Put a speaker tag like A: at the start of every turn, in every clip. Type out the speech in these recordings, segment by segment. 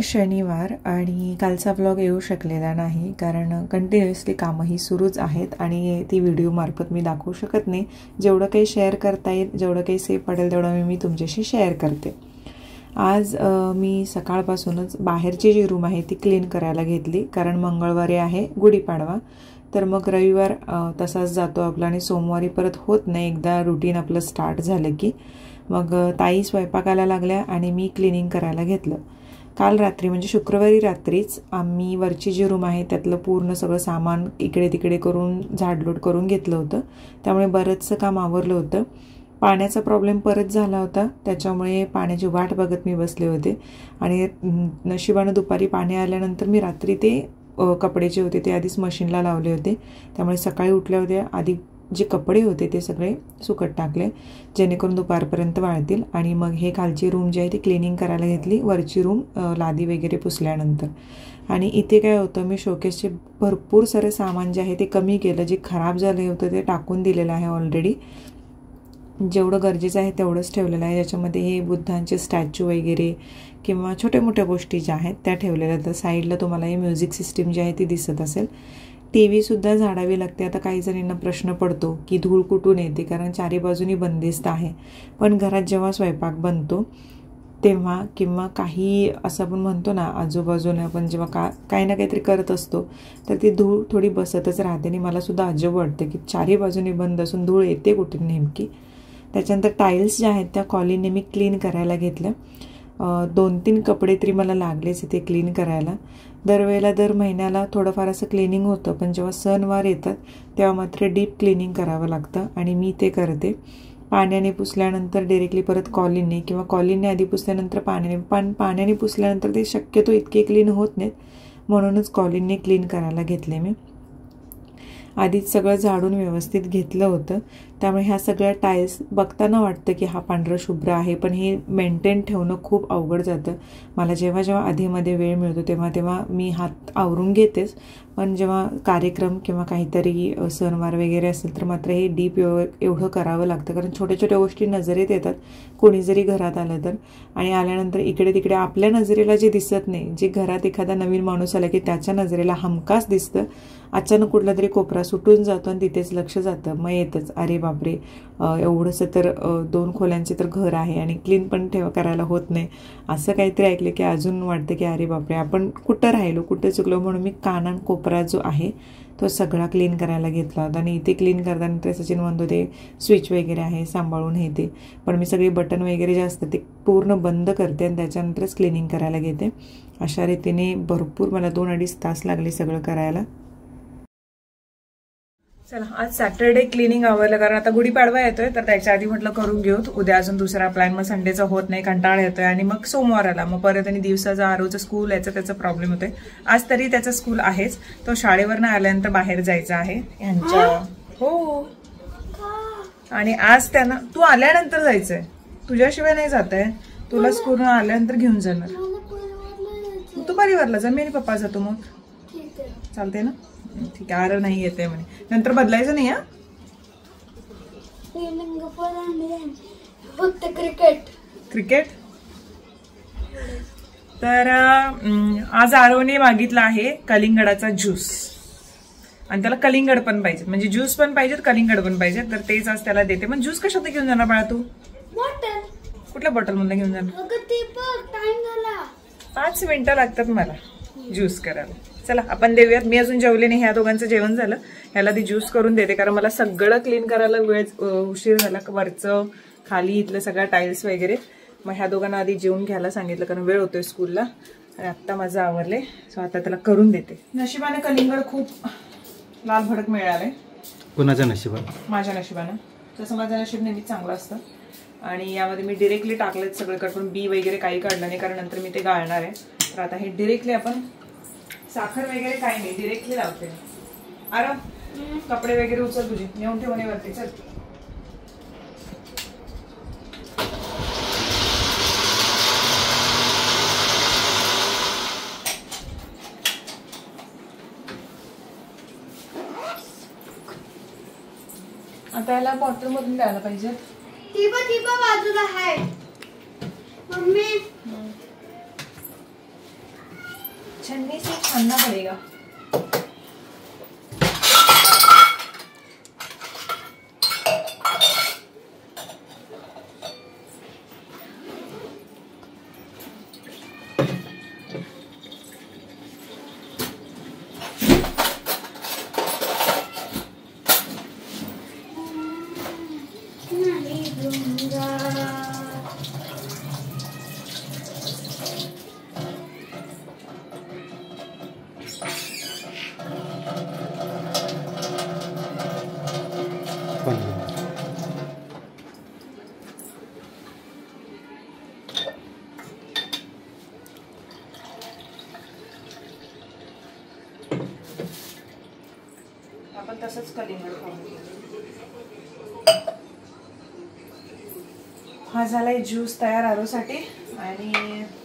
A: शनिवार आणि कालचा व्लॉग येऊ शकलेला नाही कारण कंटिन्युअसली कामंही सुरूच आहेत आणि ती व्हिडिओमार्फत मी दाखवू शकत नाही. जेवढं काही शेअर करता येईल, जेवढं काही सेफ पडेल तेवढं मी तुमच्याशी शेअर करते. आज मी सकाळपासूनच बाहेरची जी रूम आहे ती क्लीन करायला घेतली कारण मंगळवारी आहे गुढीपाडवा. तर मग रविवार तसाच जातो आपला आणि सोमवारी परत होत नाही एकदा रुटीन आपलं स्टार्ट झालं की. मग ताई स्वयंपाकाला लागल्या आणि मी क्लिनिंग करायला घेतलं. काल रात्री म्हणजे शुक्रवारी रात्रीच आम्ही वरची जी रूम आहे त्यातलं पूर्ण सगळं सामान इकडे तिकडे करून झाडलोट करून घेतलं होतं. त्यामुळे बरंचसं काम आवरलं होतं. पाण्याचा प्रॉब्लेम परत झाला होता, त्याच्यामुळे पाण्याची वाट बघत मी बसले होते आणि नशिबानं दुपारी पाणी आल्यानंतर मी रात्री ते कपडे जे होते ते आधीच मशीनला लावले होते. त्यामुळे सकाळी उठल्या होत्या आधी जे कपडे होते ते सगळे सुकत टाकले जेणेकरून दुपारपर्यंत वाळतील. आणि मग हे खालची रूम जी आहे ती क्लिनिंग करायला घेतली, वरची रूम लादी वगैरे पुसल्यानंतर. आणि इथे काय होतं, मी शोकेसचे भरपूर सारे सामान जे आहे ते कमी केलं. जे खराब झाले होतं ते टाकून दिलेलं आहे ऑलरेडी. जेवढं गरजेचं आहे तेवढंच ठेवलेलं आहे. ज्याच्यामध्ये हे बुद्धांचे स्टॅच्यू वगैरे किंवा छोट्या मोठ्या गोष्टी ज्या आहेत त्या ठेवलेल्या आहेत. तर साईडला तुम्हाला ही म्युझिक सिस्टीम जी आहे ती दिसत असेल. TV-सुद्धा झाडावी लागते. आता काही जणींना प्रश्न पडतो की धूळ कुठून येते, कारण चारी बाजूनी बंदिस्त आहे. पण घरात जेव्हा स्वयंपाक बनतो तेव्हा किंवा काही असं आपण म्हणतो ना आजूबाजूने आपण जेव्हा काही ना काहीतरी करत असतो तर ती धूळ थोडी बसतच राहते. आणि मलासुद्धा अजब वाटते की चारी बाजूनी बंद असून धूळ येते कुठून नेमकी. त्याच्यानंतर टाईल्स ज्या आहेत त्या कॉलीने मी क्लीन करायला घेतल्या. 2-3 कपडे तरी मला लागलेच इथे क्लीन करायला. दरवेळेला दर महिन्याला थोडंफार असं क्लिनिंग होतं, पण जेव्हा सणवार येतात तेव्हा मात्र डीप क्लिनिंग करावं लागतं आणि मी ते करते. पाण्याने पुसल्यानंतर डिरेक्टली परत कॉलीने किंवा कॉलीने आधी पुसल्यानंतर पाण्याने पुसल्यानंतर ते शक्यतो इतके क्लीन होत नाहीत, म्हणूनच कॉलीने क्लीन करायला घेतले मी. आधीच सगळं झाडून व्यवस्थित घेतलं होतं. त्यामुळे ह्या सगळ्या टाईल्स बघताना वाटतं की हा पांढरा शुभ्र आहे, पण हे मेंटेन ठेवणं खूप अवघड जातं. मला जेव्हा आधीमध्ये वेळ मिळतो तेव्हा मी हात आवरून घेतेच, पण जेव्हा कार्यक्रम किंवा काहीतरी सणवार वगैरे असेल तर मात्र हे डीप एवढं करावं लागतं. कारण छोट्या छोट्या गोष्टी नजरेत येतात कोणी जरी घरात आलं तर. आणि आल्यानंतर इकडे तिकडे आपल्या नजरेला जे दिसत नाही, जे घरात एखादा नवीन माणूस आला की त्याच्या नजरेला हमखास दिसतं. अचानक कुठला तरी कोपरा सुटून जातो आणि तिथेच लक्ष जातं. मग येतच अरे बापरे, एवढंसं तर 2 खोल्यांचे तर घर आहे आणि क्लीन पण करायला होत नाही. असं काहीतरी ऐकलं की अजून वाटतं की अरे बापरे आपण कुठं राहिलो, कुठं चुकलो. म्हणून मी कानान कोपरा जो आहे तो सगळा क्लीन करायला घेतला होता. आणि इथे क्लीन करताना ते सचिन म्हणतो ते स्विच वगैरे आहे सांभाळून हे ते, पण मी सगळे बटन वगैरे जे असतं ते पूर्ण बंद करते आणि त्याच्यानंतरच क्लिनिंग करायला घेते. अशा रीतीने भरपूर मला 2-2.5 तास लागले सगळं करायला. चला, आज सॅटरडे क्लिनिंग आवरलं कारण आता गुढीपाडवा येतोय तर त्याच्या आधी म्हटलं करून घेऊत. उद्या अजून दुसरा प्लॅन, मग संडेचा होत नाही, कंटाळा येतोय. आणि मग सोमवाराला मग परत आणि दिवसाचा आरोचं स्कूल याचा त्याचा प्रॉब्लेम होतोय. आज तरी त्याचा स्कूल आहेच, तो शाळेवरनं आल्यानंतर बाहेर जायचा आहे यांच्या. हो, आणि आज त्यांना तू आल्यानंतर जायचंय, तुझ्याशिवाय नाही जात आहे. तुला स्कूल आल्यानंतर घेऊन जाणार. तू परिवारला जा, मी आणि पप्पा जातो. मग चालते ना, ठीक आहे. आरव नाही येते म्हणे, नंतर बदलायचं नाही.
B: फक्त क्रिकेट.
A: तर आज आरवने मागितला आहे कलिंगडाचा ज्यूस आणि त्याला कलिंगड पण पाहिजे, म्हणजे ज्यूस पण पाहिजेत कलिंगड पण पाहिजे. तर तेच आज त्याला देते. पण ज्यूस कशात घेऊन जाणार बाळा तू?
B: बॉटल.
A: कुठल्या बॉटल मधून घेऊन जाणार? 5 मिनिटं लागतात मला ज्यूस करायला. चला आपण देऊयात. मी अजून जेवले नाही, ह्या दोघांचं जेवण झालं. ह्याला ती ज्यूस करून देते कारण मला सगळं क्लीन करायला उशीर झाला. वरचं खाली इथलं सगळं टाईल्स वगैरे. मग ह्या दोघांना आधी जेवून घ्यायला सांगितलं कारण वेळ होतोय स्कूलला. आणि आत्ता माझं आवरले, सो आता त्याला करून देते. नशिबाने कलिंगड खूप लाल भडक मिळाले.
C: कुणाच्या नशिबाने?
A: माझ्या नशिबानं. तसं माझं नशीब नेहमीच चांगलं असतं. आणि यामध्ये मी डिरेक्टली टाकलेत सगळं करून, बी वगैरे काही काढलं नाही कारण नंतर मी ते गाळणार आहे. तर आता हे डिरेक्टली आपण साखर वगैरे काही नाही, डिरेक्टली लावते. आराम, कपडे वगैरे उचल तुझे, नेऊन ठेवणे वरती. चल आता याला बॉटल मधून द्यायला पाहिजे.
B: ती बाजूला आहे मम्मी.
A: छन्नी से छानना पड़ेगा।
B: आपण तसंच कलिंगड खाऊ।
A: हा झालाय ज्यूस तयार आरोसाठी आणि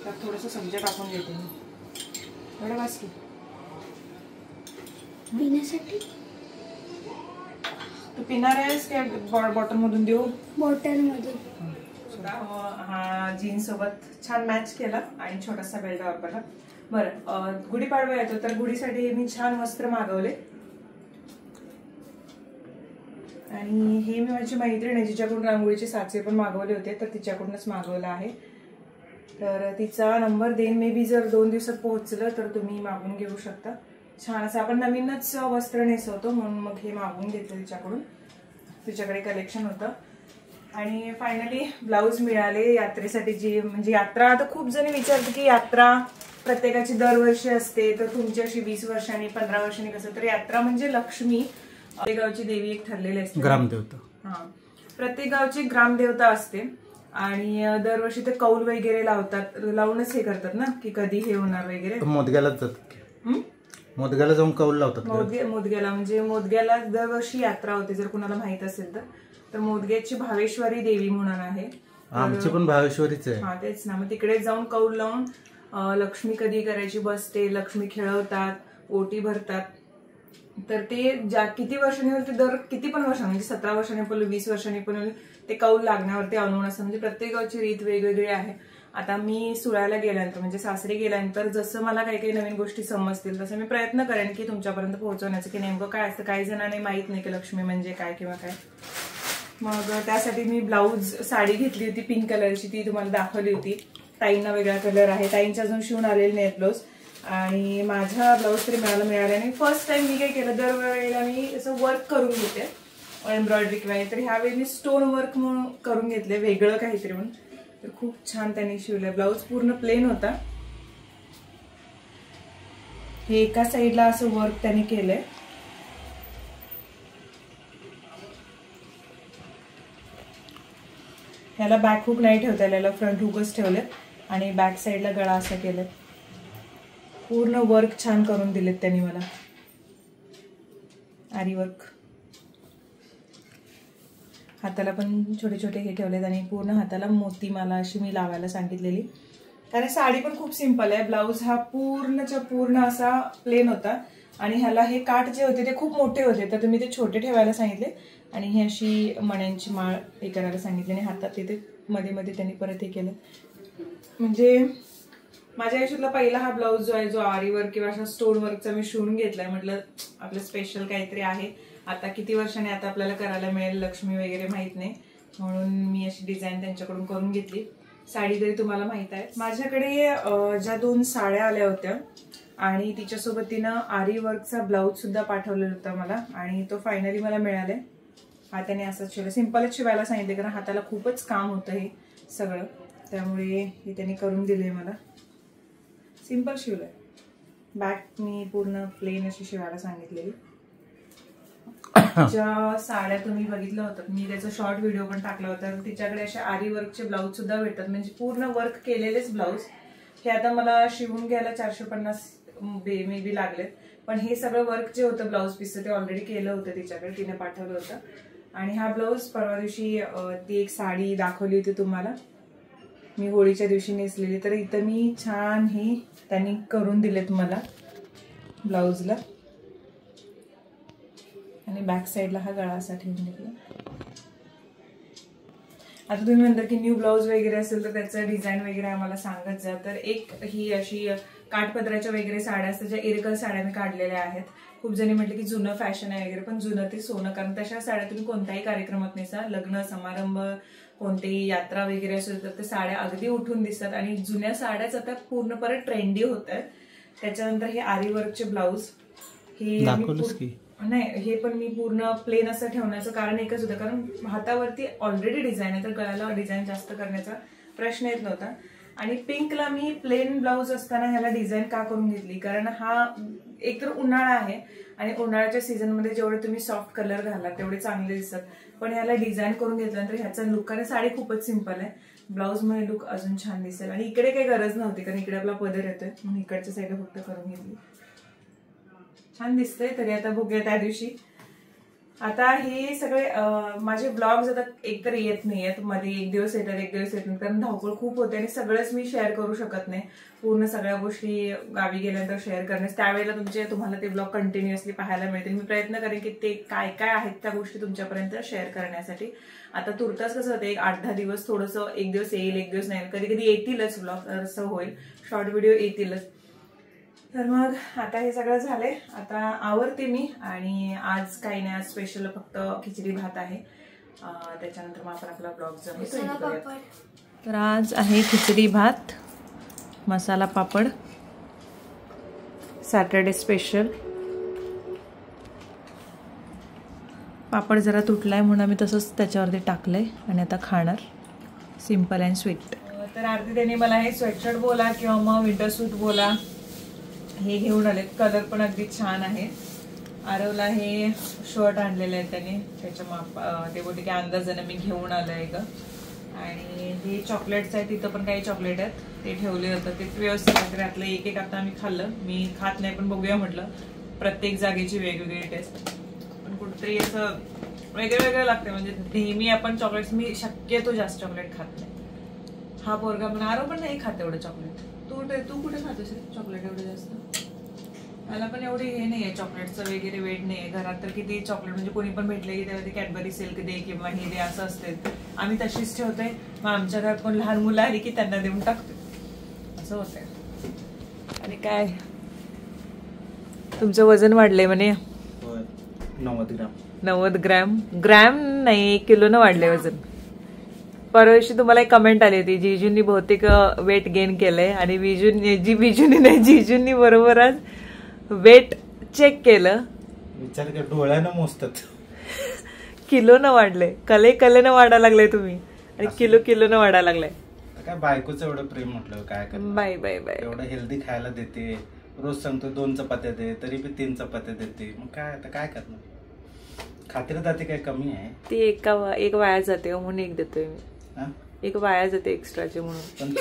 A: त्यात थोडंसं सब्जा टाकून घेते मी। एवढं बस की
B: पिण्यासाठी।
A: तू पिणार आहेस की बॉटल मधून देऊ?
B: बॉटल मध्ये।
A: हा जीन्स सोबत छान मॅच केला आणि छोटासा बेल्ट वापरला। बरं, गुढीपाडवा येतो तर गुढीसाठी मी छान वस्त्र मागवले आणि हे मी माझी मैत्रीण आहे जिच्याकडून रांगोळीचे साचे पण मागवले होते तर तिच्याकडूनच मागवलं आहे। तर तिचा नंबर देईन, मे बी जर 2 दिवसात पोहोचलं तर तुम्ही मागून घेऊ शकता। छान असं आपण नवीनच वस्त्र नेसवतो म्हणून मग हे मागवून घेतलं तिच्याकडून, तिच्याकडे कलेक्शन होतं। आणि फायनली ब्लाऊज मिळाले यात्रेसाठी। जी म्हणजे यात्रा आता खूप जणी विचारतात की यात्रा प्रत्येकाची दरवर्षी असते तर तुमची अशी 20 वर्षांनी 15 वर्षांनी कसं, तर यात्रा म्हणजे लक्ष्मी प्रत्येक गावची देवी एक ठरलेली असते,
C: ग्रामदेवता।
A: हा, प्रत्येक गावची ग्रामदेवता असते आणि दरवर्षी ते कौल वगैरे लावतात, लावूनच हे करतात ना की कधी हे होणार वगैरे।
C: मोदग्यालाच जातात, मोदग्याला जाऊन कौल लावतात।
A: मोदग्याला म्हणजे मोदग्याला दरवर्षी यात्रा होते, जर कुणाला माहित असेल तर मोदग्याची भावेश्वरी देवी म्हणून आहे।
C: आमची पण भावेश्वरीच आहे।
A: हा तेच ना, मग तिकडे जाऊन कौल लावून लक्ष्मी कधी करायची बसते, लक्ष्मी खेळवतात, ओटी भरतात। तर ते ज्या किती वर्षांनी होईल ते दर किती पण वर्षांनी म्हणजे 17 वर्षांनी पण 20 वर्षांनी पण होईल ते कौल लागण्यावरती अवलंबून असतं। म्हणजे प्रत्येक गावची रीत वेगवेगळी आहे। आता मी सुळ्याला गेल्यानंतर म्हणजे सासरी गेल्यानंतर जसं मला काही काही नवीन गोष्टी समजतील तसं मी प्रयत्न करेन की तुमच्यापर्यंत पोहोचवण्याचं की नेमकं काय असतं। काही जणांनी माहित नाही की लक्ष्मी म्हणजे काय किंवा काय। मग त्यासाठी मी ब्लाऊज साडी घेतली होती पिंक कलरची, ती तुम्हाला दाखवली होती। ताईंना वेगळा कलर आहे, ताईंच्या अजून शिवून आलेले नाहीत ब्लाऊज आणि माझा ब्लाऊज तरी मिळाला नाही। फर्स्ट टाइम मी काय केलं, दरवेळेला मी असं वर्क करून घेते एम्ब्रॉयडरी किंवा तर ह्यावेळी मी स्टोन वर्क म्हणून करून घेतले वेगळं काहीतरी म्हणून। तर खूप छान त्यांनी शिवलंय। ब्लाऊज पूर्ण प्लेन होता, हे एका साईडला असं वर्क त्यांनी केलंय। ह्याला बॅक हुक नाही ठेवता याला फ्रंट हुकच ठेवले आणि बॅक साईडला गळा असं केलं। पूर्ण वर्क छान करून दिलेत त्यांनी मला, आरी वर्क। हाताला पण छोटे छोटे हे ठेवलेत आणि पूर्ण हाताला मोती मला अशी मी लावायला सांगितलेली, कारण साडी पण खूप सिंपल आहे। ब्लाऊज हा पूर्णच्या पूर्ण असा प्लेन होता आणि ह्याला हे काठ जे होते ते खूप मोठे होते तर तुम्ही ते छोटे ठेवायला सांगितले आणि ही अशी मण्यांची माळ हे करायला सांगितली आणि हातात तिथे मध्ये मध्ये त्यांनी परत हे केलं। म्हणजे माझ्या आयुष्यातला पहिला हा ब्लाऊज जो आहे जो आरी वर्क किंवा अशा स्टोन वर्कचा मी शिवून घेतलाय। म्हटलं आपलं स्पेशल काहीतरी आहे, आता किती वर्षांनी आता आपल्याला करायला मिळेल लक्ष्मी वगैरे माहित नाही म्हणून मी अशी डिझाईन त्यांच्याकडून करून घेतली। साडी तरी तुम्हाला माहित आहे। माझ्याकडे ज्या 2 साड्या आल्या होत्या आणि तिच्यासोबत तिनं आरी वर्कचा ब्लाऊज सुद्धा पाठवलेला होता मला आणि तो फायनली मला मिळालाय। हाताने असंच शिवलं, सिंपलच शिवायला सांगितले कारण हाताला खूपच काम होतं हे सगळं, त्यामुळे हे त्यांनी करून दिले मला। सिंपल शिवलंय, बॅक मी पूर्ण प्लेन अशी शिवायला सांगितलेली। ज्या साड्या तुम्ही बघितलं होतं मी त्याचा शॉर्ट व्हिडिओ पण टाकला होता, तिच्याकडे असे आरी वर्कचे ब्लाऊज सुद्धा भेटतात, म्हणजे पूर्ण वर्क केलेलेच ब्लाऊज। हे आता मला शिवून घ्यायला 450 मे बी लागले, पण हे सगळं वर्क जे होतं ब्लाऊज पीसचं ते ऑलरेडी केलं होतं तिच्याकडे, तिने पाठवलं होतं। आणि हा ब्लाऊज परवा दिवशी ती एक साडी दाखवली होती तुम्हाला मी होळीच्या दिवशी नेसलेली, तर इथं मी छान हे त्यांनी करून दिलेत मला ब्लाऊजला आणि बॅक साईडला हा गळा असा ठेवून घेतला। आता तुम्ही म्हणता की न्यू ब्लाऊज वगैरे असेल तर त्याचं डिझाईन वगैरे आम्हाला सांगत जा, तर एक ही अशी काठपदराच्या वगैरे साड्या असतात, ज्या इरकल साड्या मी काढलेल्या आहेत. खूप जणी म्हटले की जुनं फॅशन आहे वगैरे, पण जुनं ते सोनं, कारण तशा साड्या तुम्ही कोणत्याही कार्यक्रमात नेसा, लग्न समारंभ कोणतीही यात्रा वगैरे असेल तर ते साड्या अगदी उठून दिसतात. आणि जुन्या साड्याच आता पूर्णपणे ट्रेंडी होत आहेत. त्याच्यानंतर हे आरी वर्कचे ब्लाऊज, हे नाही, हे पण मी पूर्ण प्लेन असं ठेवण्याचं कारण एकच होतं, कारण हातावरती ऑलरेडी डिझाईन आहे तर गळ्याला डिझाईन जास्त करण्याचा प्रश्न येत नव्हता. आणि पिंकला मी प्लेन ब्लाऊज असताना ह्याला डिझाईन का करून घेतली, कारण हा एकतर उन्हाळा आहे आणि उन्हाळ्याच्या सीझनमध्ये जेवढे तुम्ही सॉफ्ट कलर घालाल तेवढे चांगले दिसतात. पण ह्याला डिझाईन करून घेतल्यानंतर ह्याचा लुक, आणि साडी खूपच सिंपल आहे, ब्लाऊजमध्ये लुक अजून छान दिसेल. आणि इकडे काही गरज नव्हती कारण इकडे आपला पदर येतोय, म्हणून इकडच्या साईडला फक्त करून घेतली. छान दिसतंय. तरी आता बघूया त्या दिवशी. आता हे सगळे माझे ब्लॉग्स आता एकतर येत नाहीयेत, मध्ये एक दिवस येतात एक दिवस येत नाही, कारण धावपळ खूप होते आणि सगळंच मी शेअर करू शकत नाही. पूर्ण सगळ्या गोष्टी गावी गेल्यानंतर शेअर करण्यास, त्यावेळेला तुम्हाला ते ब्लॉग कंटिन्युअसली पाहायला मिळतील. मी प्रयत्न करेन की ते काय काय आहेत त्या गोष्टी तुमच्यापर्यंत शेअर करण्यासाठी. आता तुर्तास कसं होतं, एक 8-10 दिवस थोडंसं, एक दिवस येईल एक दिवस नाही, कधी कधी येतीलच ब्लॉग, असं होईल, शॉर्ट व्हिडिओ येतीलच. तर मग आता हे सगळं झालंय, आता आवरते मी. आणि आज काही नाही, आज स्पेशल फक्त खिचडी भात आहे. त्याच्यानंतर मग आपण आपला ब्लॉग जमतो. तर आज आहे खिचडी भात, मसाला पापड, सॅटर्डे स्पेशल. पापड जरा तुटलाय म्हणून आम्ही तसंच त्याच्यावरती टाकलंय आणि आता खाणार, सिम्पल अँड स्वीट. तर आरती त्यांनी मला हे स्वेटशर्ट बोला किंवा मग विंटर सूट बोला, हे घेऊन आले. कलर पण अगदी छान आहे. आरवला हे शर्ट आणलेले आहे त्याने, त्याच्या ते बोलते की अंदाजाने मी घेऊन आलोय ग. आणि हे चॉकलेट्स आहेत, तिथं पण काही चॉकलेट आहेत, ते ठेवले होतं, ते व्यवस्थित वगैरे आतलं एक एक आता आम्ही खाल्लं. मी खात नाही पण बघूया म्हटलं, प्रत्येक जागेची वेगवेगळी टेस्ट, पण कुठेतरी असं वेगळं वेगळं लागते. म्हणजे नेहमी आपण चॉकलेट्स, मी शक्यतो जास्त चॉकलेट खात नाही. हा पोरगा पण, आरव पण नाही खात एवढं चॉकलेट. तू कुठे खातोस चॉकलेट एवढं जास्त? मला पण एवढे हे नाहीये चॉकलेटचं वगैरे वेट नाहीये. घरात तर किती चॉकलेट, म्हणजे कोणी पण भेटले की त्याला ते कॅडबरी सिल्क दे किंवा हे दे असं असते, आम्ही तशीच ठेवतोय. मग आमच्या घरात कोण लहान मुलं आली की त्यांना देऊन टाकतोय, असं होतंय. आणि काय तुमचं वजन वाढलंय म्हणे? 90 ग्रॅम. ग्रॅम नाही, किलोनं वाढलंय वजन. परवा दिवशी तुम्हाला एक कमेंट आली होती, जिजूंनी बहुतेक वेट गेन केलंय, आणि जिजूंनी बरोबर आज वेट चेक केलं.
C: विचार कर, डोळ्यानं मोजतात.
A: किलोनं वाढलंय, कलेनं वाढायला लागलाय तुम्ही, आणि किलोनं वाढायला लागलाय.
C: काय बायकोचं एवढं प्रेम म्हटलं काय करणार.
A: Bye bye bye.
C: एवढं हेल्दी खायला देते, रोज सांगतो 2 चपात्या दे, तरी बी 3 चपात्या देते. मग काय आता काय करणार, खातिर जाते काय कमी आहे. ती
A: एक वाया जाते म्हणून एक देतोय मी, एक वाया जाते एक्स्ट्राचे म्हणून.
C: पण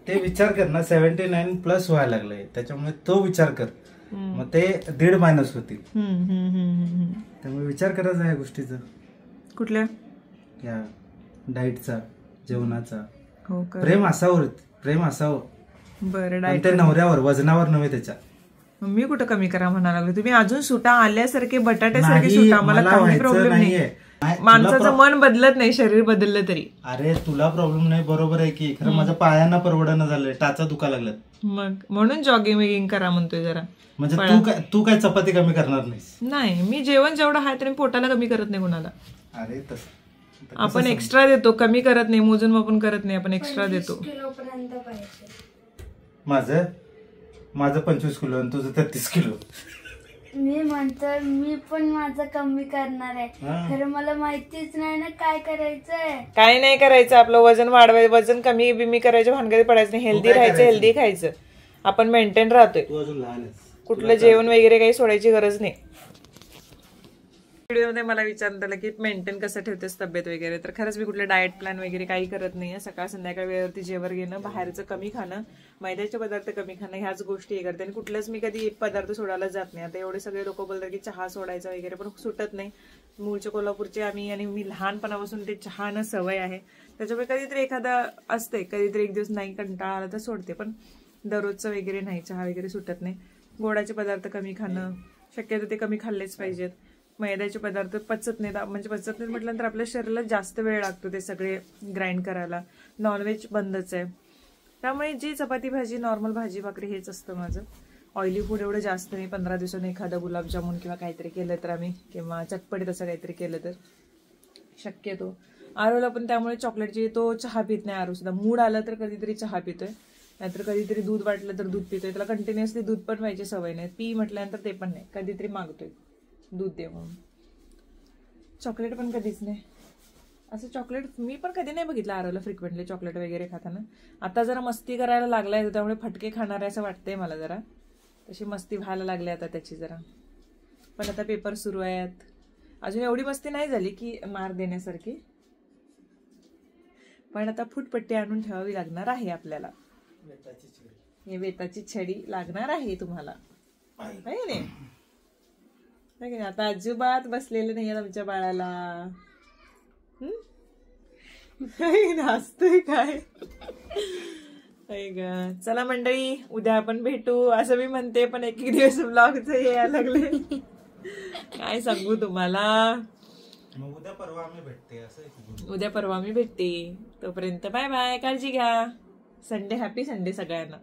C: ते विचार कर ना, 79+ व्हायला लागलंय, त्याच्यामुळे तो विचार कर, मग ते 1.5 मायनस होतील. त्यामुळे विचार करायचा या गोष्टीचा.
A: कुठल्या?
C: या डाएटचा, जेवणाचा.
A: हो,
C: प्रेम असावं.
A: बरं,
C: डाएट ते नवऱ्यावर, वजनावर नव्हे त्याच्या.
A: मी कुठं कमी करा म्हणा लागलो, तुम्ही अजून सुटा आल्यासारखे, बटाट्यासारखे सुटा. मला काही प्रॉब्लेम नाहीये. माणसाचं मन बदलत नाही, शरीर बदललं तरी.
C: अरे तुला प्रॉब्लेम नाही, बरोबर आहे की, खरं माझ्या पायांना परवडणं झालंय, टाचा दुखा लागल्यात.
A: मग म्हणून जॉगिंग विगिंग करा म्हणतोय जरा.
C: म्हणजे तू काय चपाती कमी करणार नाहीस?
A: नाही, मी जेवण जेवढं आहे तरी पोटाला कमी करत नाही कोणाला.
C: अरे तसं
A: आपण एक्स्ट्रा देतो, कमी करत नाही, मोजून मापून करत नाही, आपण एक्स्ट्रा देतो.
C: माझं 25 किलो आणि तुझं 33 किलो.
B: मी म्हणतो मी पण माझं कमी करणार आहे, खरं मला माहितीच नाही ना काय करायचंय.
A: काय नाही करायचं, आपलं वजन वाढवायचं, वजन कमी बिमी करायचं, भानगडीत पडायचं नाही. हेल्दी राहायचं, हेल्दी खायचं, आपण मेंटेन राहतोय. कुठलं जेवण वगैरे काही सोडायची गरज नाही. व्हिडिओमध्ये मला विचारण्यात आलं की मेंटेन कसं ठेवतेस तब्येत वगैरे, तर खरंच मी कुठलं डाएट प्लॅन वगैरे काही करत नाहीये. सकाळ संध्याकाळ वेळेवरती जेवण घेणं, बाहेरचं कमी खाणं, मैद्याचे पदार्थ कमी खाणं, ह्याच गोष्टी हे करते. आणि कुठलंच मी कधी एक पदार्थ सोडायला जात नाही. आता एवढे सगळे लोक बोलतात की चहा सोडायचा वगैरे, पण सुटत नाही. मूळचे कोल्हापूरचे आम्ही, आणि मी लहानपणापासून ते चहानं सवय आहे, त्याच्यामुळे कधीतरी एखादा असते, कधीतरी एक दिवस नाही कंटाळा आला तर सोडते, पण दररोजचं वगैरे नाही, चहा वगैरे सुटत नाही. गोडाचे पदार्थ कमी खाणं, शक्यतो ते कमी खाल्लेच पाहिजेत. मैद्याचे पदार्थ पचत नाहीत, म्हणजे पचत नाहीत म्हटल्यानंतर आपल्या शरीराला जास्त वेळ लागतो ते सगळे ग्राइंड करायला. नॉनव्हेज बंदच आहे. त्यामुळे जी चपाती भाजी नॉर्मल भाजी भाकरी हेच असतं माझं. ऑइली फूड एवढं जास्त नाही. 15 दिवसांनी एखादं गुलाबजामुन किंवा काहीतरी केलं तर आम्ही, किंवा चटपटीत असं काहीतरी केलं तर शक्यतो. आरोला पण त्यामुळे चॉकलेटची, तो चहा पित नाही आरू सुद्धा. मूड आला तर कधीतरी चहा पितोय, नाहीतर कधीतरी दूध वाटलं तर दूध पितोय. त्याला कंटिन्युअसली दूध पण व्हायची सवय नाही. पी म्हटल्यानंतर ते पण नाही, कधीतरी मागतोय दूध दे म्हणून. चॉकलेट पण कधीच नाही. असं चॉकलेट मी पण कधी नाही बघितलं आरोला फ्रिक्वेंटली चॉकलेट वगैरे खाताना. आता जरा मस्ती करायला लागलाय, त्यामुळे फटके खाणार आहे असं वाटतंय मला. जरा तशी मस्ती व्हायला लागली आता त्याची जरा. पण आता पेपर सुरू आहेत, अजून एवढी मस्ती नाही झाली की मार देण्यासारखी. पण आता फुटपट्टी आणून ठेवावी लागणार आहे आपल्याला. हे वेताची छडी लागणार आहे तुम्हाला, नाही नाही. आता अजिबात बसलेलं नाही आमच्या बाळाला. नाचतोय काय. चला मंडळी, उद्या आपण भेटू असं मी म्हणते, पण एक दिवस ब्लॉगच हे यायला लागले. काय सांगू तुम्हाला.
C: उद्या परवा आम्ही भेटते असं.
A: उद्या परवा मी भेटते. तोपर्यंत बाय बाय, काळजी घ्या. संडे, हॅपी संडे सगळ्यांना.